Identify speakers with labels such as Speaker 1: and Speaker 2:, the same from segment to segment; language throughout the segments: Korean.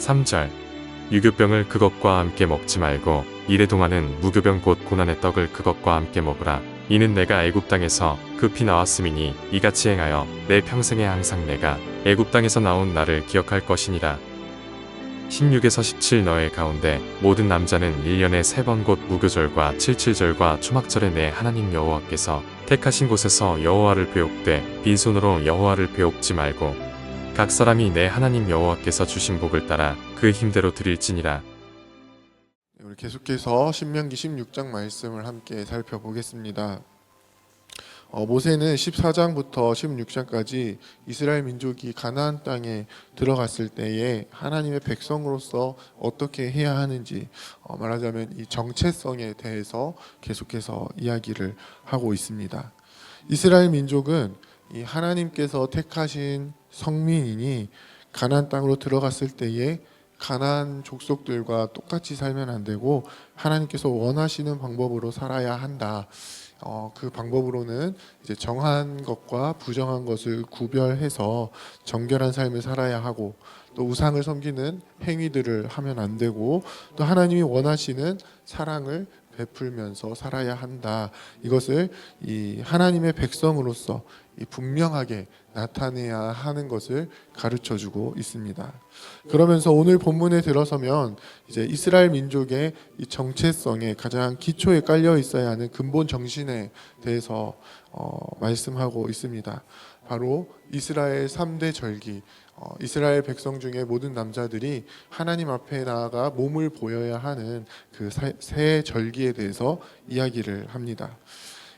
Speaker 1: 3절 유교병을 그것과 함께 먹지 말고 이래 동안은 무교병 곧 고난의 떡을 그것과 함께 먹으라. 이는 내가 애굽 땅에서 급히 나왔음이니 이같이 행하여 내 평생에 항상 내가 애굽 땅에서 나온 나를 기억할 것이니라. 16에서 17 너의 가운데 모든 남자는 1년에 3번 곧 무교절과 칠칠절과 초막절에 내 하나님 여호와께서 택하신 곳에서 여호와를 배옥되 빈손으로 여호와를 배옥지 말고 각 사람이 내 하나님 여호와께서 주신 복을 따라 그 힘대로 드릴지니라.
Speaker 2: 우리 계속해서 신명기 16장 말씀을 함께 살펴보겠습니다. 모세는 14장부터 16장까지 이스라엘 민족이 가나안 땅에 들어갔을 때에 하나님의 백성으로서 어떻게 해야 하는지, 말하자면 이 정체성에 대해서 계속해서 이야기를 하고 있습니다. 이스라엘 민족은 이 하나님께서 택하신 성민이니 가나안 땅으로 들어갔을 때에 가나안 족속들과 똑같이 살면 안 되고 하나님께서 원하시는 방법으로 살아야 한다. 그 방법으로는 이제 정한 것과 부정한 것을 구별해서 정결한 삶을 살아야 하고, 또 우상을 섬기는 행위들을 하면 안 되고, 또 하나님이 원하시는 사랑을 베풀면서 살아야 한다. 이것을 이 하나님의 백성으로서 분명하게 나타내야 하는 것을 가르쳐주고 있습니다. 그러면서 오늘 본문에 들어서면 이제 이스라엘 민족의 이 정체성에 가장 기초에 깔려 있어야 하는 근본 정신에 대해서 말씀하고 있습니다. 바로 이스라엘 3대 절기, 이스라엘 백성 중에 모든 남자들이 하나님 앞에 나아가 몸을 보여야 하는 그 새 절기에 대해서 이야기를 합니다.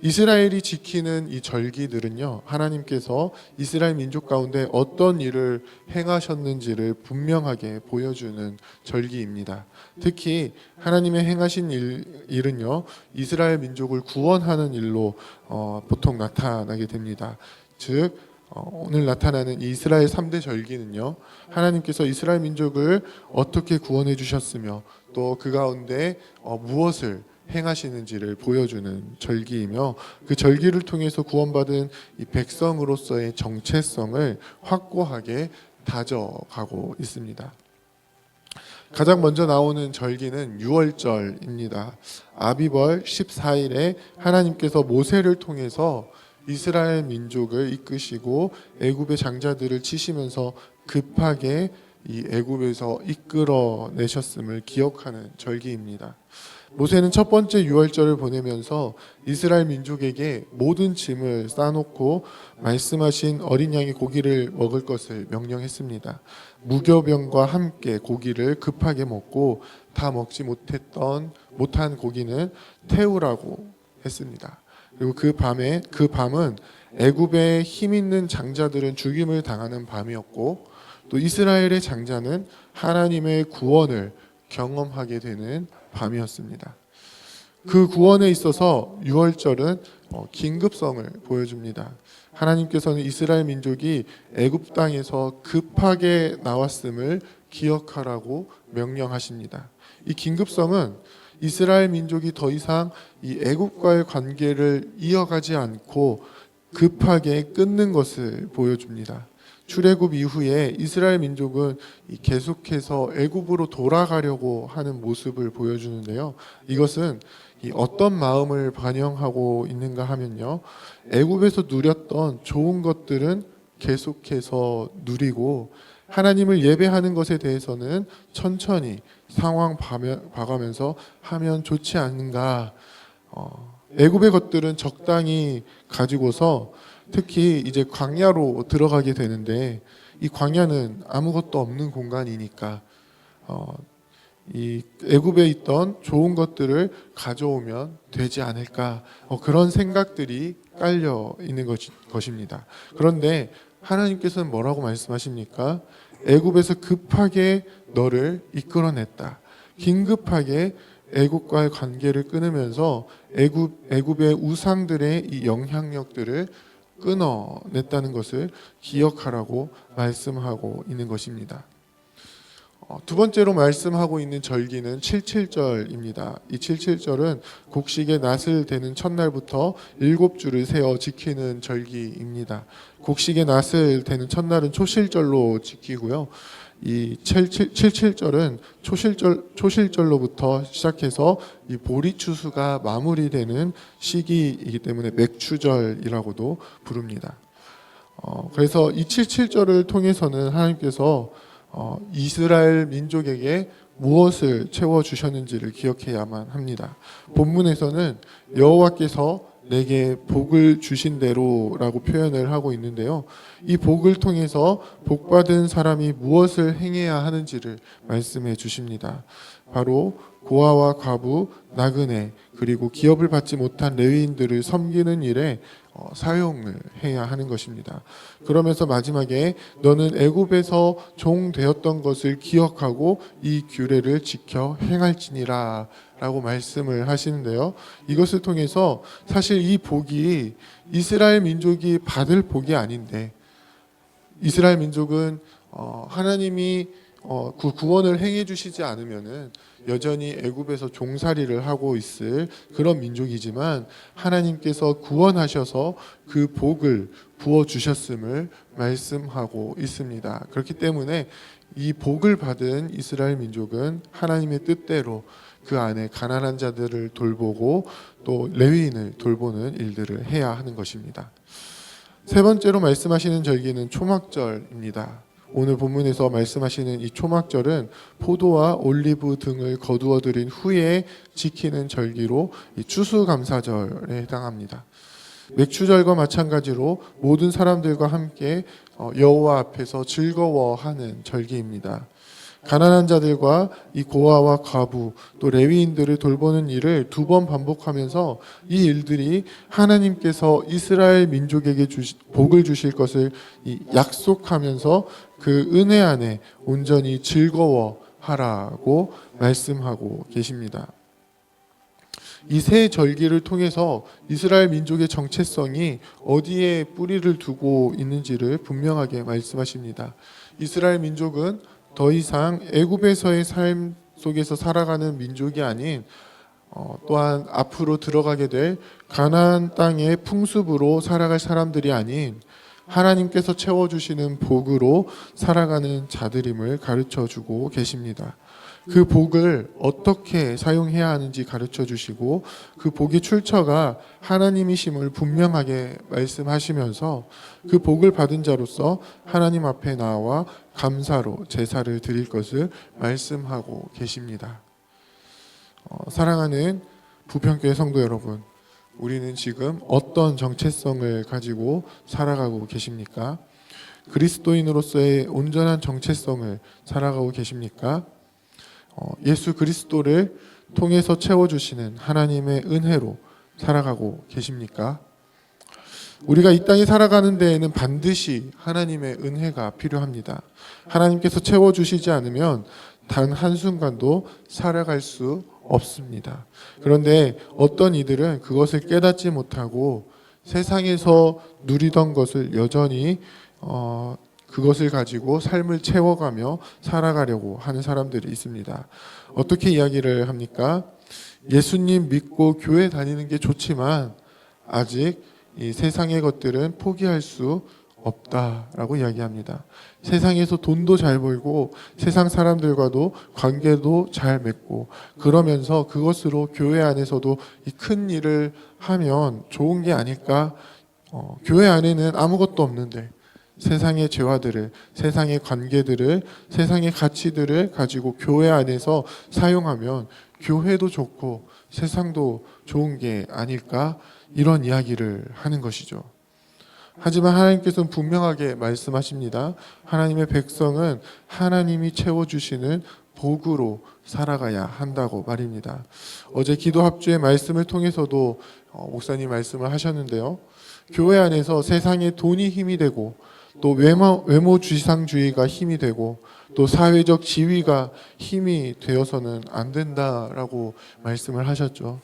Speaker 2: 이스라엘이 지키는 이 절기들은요, 하나님께서 이스라엘 민족 가운데 어떤 일을 행하셨는지를 분명하게 보여주는 절기입니다. 특히 하나님의 행하신 일은요, 이스라엘 민족을 구원하는 일로 보통 나타나게 됩니다. 즉 오늘 나타나는 이스라엘 3대 절기는요, 하나님께서 이스라엘 민족을 어떻게 구원해 주셨으며 또 그 가운데 무엇을 행하시는지를 보여주는 절기이며, 그 절기를 통해서 구원받은 이 백성으로서의 정체성을 확고하게 다져가고 있습니다. 가장 먼저 나오는 절기는 유월절입니다. 아비벌 14일에 하나님께서 모세를 통해서 이스라엘 민족을 이끄시고 애굽의 장자들을 치시면서 급하게 이 애굽에서 이끌어내셨음을 기억하는 절기입니다. 모세는 첫 번째 유월절을 보내면서 이스라엘 민족에게 모든 짐을 싸놓고 말씀하신 어린 양의 고기를 먹을 것을 명령했습니다. 무교병과 함께 고기를 급하게 먹고 다 먹지 못한 고기는 태우라고 했습니다. 그리고 그 밤은 애굽의 힘 있는 장자들은 죽임을 당하는 밤이었고, 또 이스라엘의 장자는 하나님의 구원을 경험하게 되는 밤이었습니다. 그 구원에 있어서 유월절은 긴급성을 보여줍니다. 하나님께서는 이스라엘 민족이 애굽 땅에서 급하게 나왔음을 기억하라고 명령하십니다. 이 긴급성은 이스라엘 민족이 더 이상 이 애굽과의 관계를 이어가지 않고 급하게 끊는 것을 보여줍니다. 출애굽 이후에 이스라엘 민족은 계속해서 애굽으로 돌아가려고 하는 모습을 보여주는데요. 이것은 어떤 마음을 반영하고 있는가 하면요, 애굽에서 누렸던 좋은 것들은 계속해서 누리고 하나님을 예배하는 것에 대해서는 천천히 상황 봐가면서 하면 좋지 않은가. 애굽의 것들은 적당히 가지고서 특히 이제 광야로 들어가게 되는데, 이 광야는 아무것도 없는 공간이니까 이 애굽에 있던 좋은 것들을 가져오면 되지 않을까, 그런 생각들이 깔려 있는 것입니다. 그런데 하나님께서는 뭐라고 말씀하십니까? 애굽에서 급하게 너를 이끌어냈다. 긴급하게 애굽과의 관계를 끊으면서 애굽의 우상들의 이 영향력들을 끊어냈다는 것을 기억하라고 말씀하고 있는 것입니다. 두 번째로 말씀하고 있는 절기는 칠칠절입니다. 이 칠칠절은 곡식의 낫을 대는 첫날부터 7주를 세어 지키는 절기입니다. 곡식의 낫을 대는 첫날은 초실절로 지키고요. 이 77절은 초실절로부터 시작해서 이 보리추수가 마무리되는 시기이기 때문에 맥추절이라고도 부릅니다. 그래서 이 77절을 통해서는 하나님께서 이스라엘 민족에게 무엇을 채워 주셨는지를 기억해야만 합니다. 본문에서는 여호와께서 내게 복을 주신 대로라고 표현을 하고 있는데요. 이 복을 통해서 복받은 사람이 무엇을 행해야 하는지를 말씀해 주십니다. 바로 고아와 과부, 나그네, 그리고 기업을 받지 못한 레위인들을 섬기는 일에 사용을 해야 하는 것입니다. 그러면서 마지막에 너는 애굽에서 종 되었던 것을 기억하고 이 규례를 지켜 행할지니라 라고 말씀을 하시는데요. 이것을 통해서 사실 이 복이 이스라엘 민족이 받을 복이 아닌데, 이스라엘 민족은 하나님이 그 구원을 행해 주시지 않으면은 여전히 애굽에서 종살이를 하고 있을 그런 민족이지만 하나님께서 구원하셔서 그 복을 부어 주셨음을 말씀하고 있습니다. 그렇기 때문에 이 복을 받은 이스라엘 민족은 하나님의 뜻대로 그 안에 가난한 자들을 돌보고 또 레위인을 돌보는 일들을 해야 하는 것입니다. 세 번째로 말씀하시는 절기는 초막절입니다. 오늘 본문에서 말씀하시는 이 초막절은 포도와 올리브 등을 거두어 들인 후에 지키는 절기로 이 추수감사절에 해당합니다. 맥추절과 마찬가지로 모든 사람들과 함께 여호와 앞에서 즐거워하는 절기입니다. 가난한 자들과 이 고아와 과부 또 레위인들을 돌보는 일을 2번 반복하면서 이 일들이 하나님께서 이스라엘 민족에게 복을 주실 것을 약속하면서 그 은혜 안에 온전히 즐거워하라고 말씀하고 계십니다. 이 세 절기를 통해서 이스라엘 민족의 정체성이 어디에 뿌리를 두고 있는지를 분명하게 말씀하십니다. 이스라엘 민족은 더 이상 애굽에서의 삶 속에서 살아가는 민족이 아닌 또한 앞으로 들어가게 될 가나안 땅의 풍습으로 살아갈 사람들이 아닌 하나님께서 채워주시는 복으로 살아가는 자들임을 가르쳐주고 계십니다. 그 복을 어떻게 사용해야 하는지 가르쳐 주시고 그 복의 출처가 하나님이심을 분명하게 말씀하시면서 그 복을 받은 자로서 하나님 앞에 나와 감사로 제사를 드릴 것을 말씀하고 계십니다. 사랑하는 부평교회 성도 여러분, 우리는 지금 어떤 정체성을 가지고 살아가고 계십니까? 그리스도인으로서의 온전한 정체성을 살아가고 계십니까? 예수 그리스도를 통해서 채워주시는 하나님의 은혜로 살아가고 계십니까? 우리가 이 땅에 살아가는 데에는 반드시 하나님의 은혜가 필요합니다. 하나님께서 채워주시지 않으면 단 한순간도 살아갈 수 없습니다. 그런데 어떤 이들은 그것을 깨닫지 못하고 세상에서 누리던 것을 여전히 그것을 가지고 삶을 채워가며 살아가려고 하는 사람들이 있습니다. 어떻게 이야기를 합니까? 예수님 믿고 교회 다니는 게 좋지만 아직 이 세상의 것들은 포기할 수 없다라고 이야기합니다. 세상에서 돈도 잘 벌고 세상 사람들과도 관계도 잘 맺고 그러면서 그것으로 교회 안에서도 이 큰 일을 하면 좋은 게 아닐까? 교회 안에는 아무것도 없는데 세상의 재화들을, 세상의 관계들을, 세상의 가치들을 가지고 교회 안에서 사용하면 교회도 좋고 세상도 좋은 게 아닐까? 이런 이야기를 하는 것이죠. 하지만 하나님께서는 분명하게 말씀하십니다. 하나님의 백성은 하나님이 채워주시는 복으로 살아가야 한다고 말입니다. 어제 기도 합주의 말씀을 통해서도 목사님 말씀을 하셨는데요. 교회 안에서 세상의 돈이 힘이 되고 또 외모 지상주의가 힘이 되고 또 사회적 지위가 힘이 되어서는 안 된다라고 말씀을 하셨죠.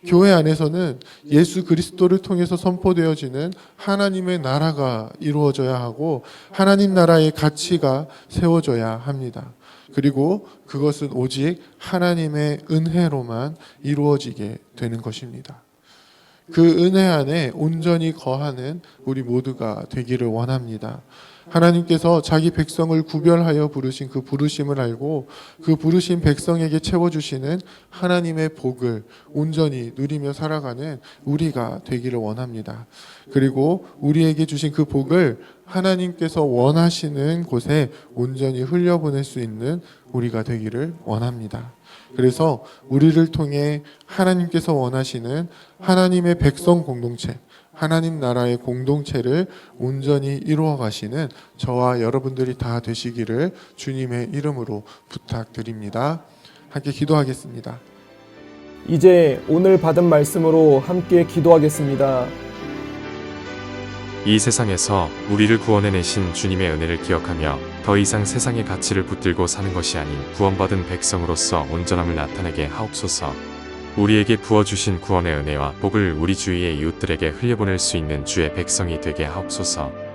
Speaker 2: 교회 안에서는 예수 그리스도를 통해서 선포되어지는 하나님의 나라가 이루어져야 하고 하나님 나라의 가치가 세워져야 합니다. 그리고 그것은 오직 하나님의 은혜로만 이루어지게 되는 것입니다. 그 은혜 안에 온전히 거하는 우리 모두가 되기를 원합니다. 하나님께서 자기 백성을 구별하여 부르신 그 부르심을 알고 그 부르신 백성에게 채워주시는 하나님의 복을 온전히 누리며 살아가는 우리가 되기를 원합니다. 그리고 우리에게 주신 그 복을 하나님께서 원하시는 곳에 온전히 흘려보낼 수 있는 우리가 되기를 원합니다. 그래서 우리를 통해 하나님께서 원하시는 하나님의 백성 공동체, 하나님 나라의 공동체를 온전히 이루어 가시는 저와 여러분들이 다 되시기를 주님의 이름으로 부탁드립니다. 함께 기도하겠습니다.
Speaker 3: 이제 오늘 받은 말씀으로 함께 기도하겠습니다.
Speaker 1: 이 세상에서 우리를 구원해내신 주님의 은혜를 기억하며 더 이상 세상의 가치를 붙들고 사는 것이 아닌 구원받은 백성으로서 온전함을 나타내게 하옵소서. 우리에게 부어주신 구원의 은혜와 복을 우리 주위의 이웃들에게 흘려보낼 수 있는 주의 백성이 되게 하옵소서.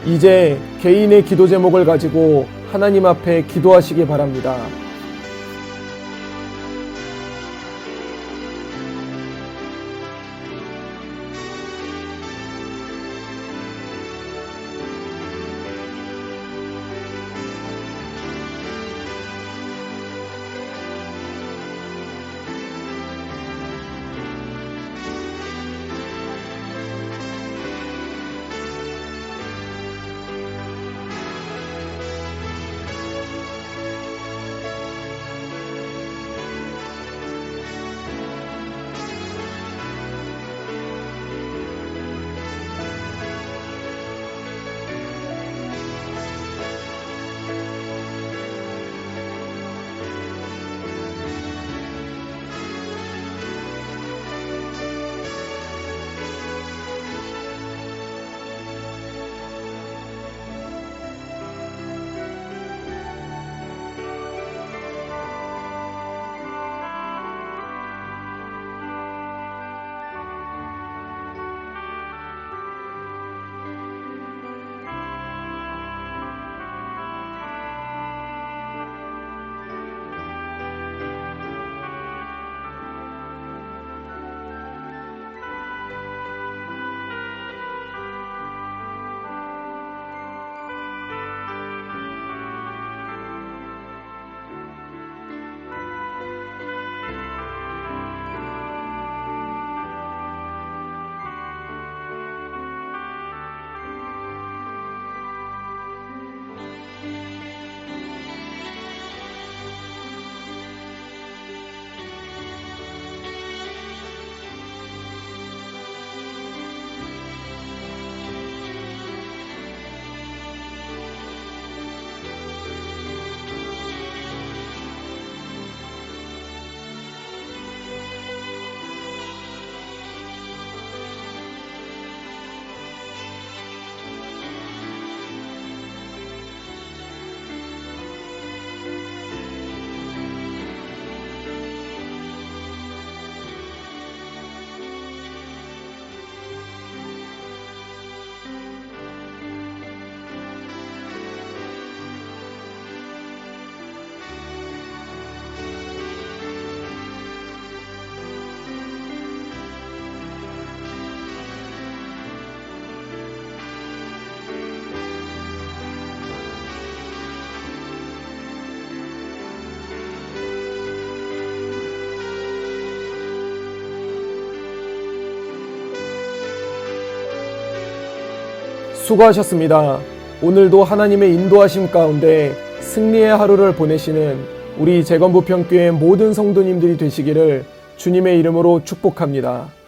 Speaker 3: 이제 개인의 기도 제목을 가지고 하나님 앞에 기도하시기 바랍니다. 수고하셨습니다. 오늘도 하나님의 인도하심 가운데 승리의 하루를 보내시는 우리 재건부평교회 모든 성도님들이 되시기를 주님의 이름으로 축복합니다.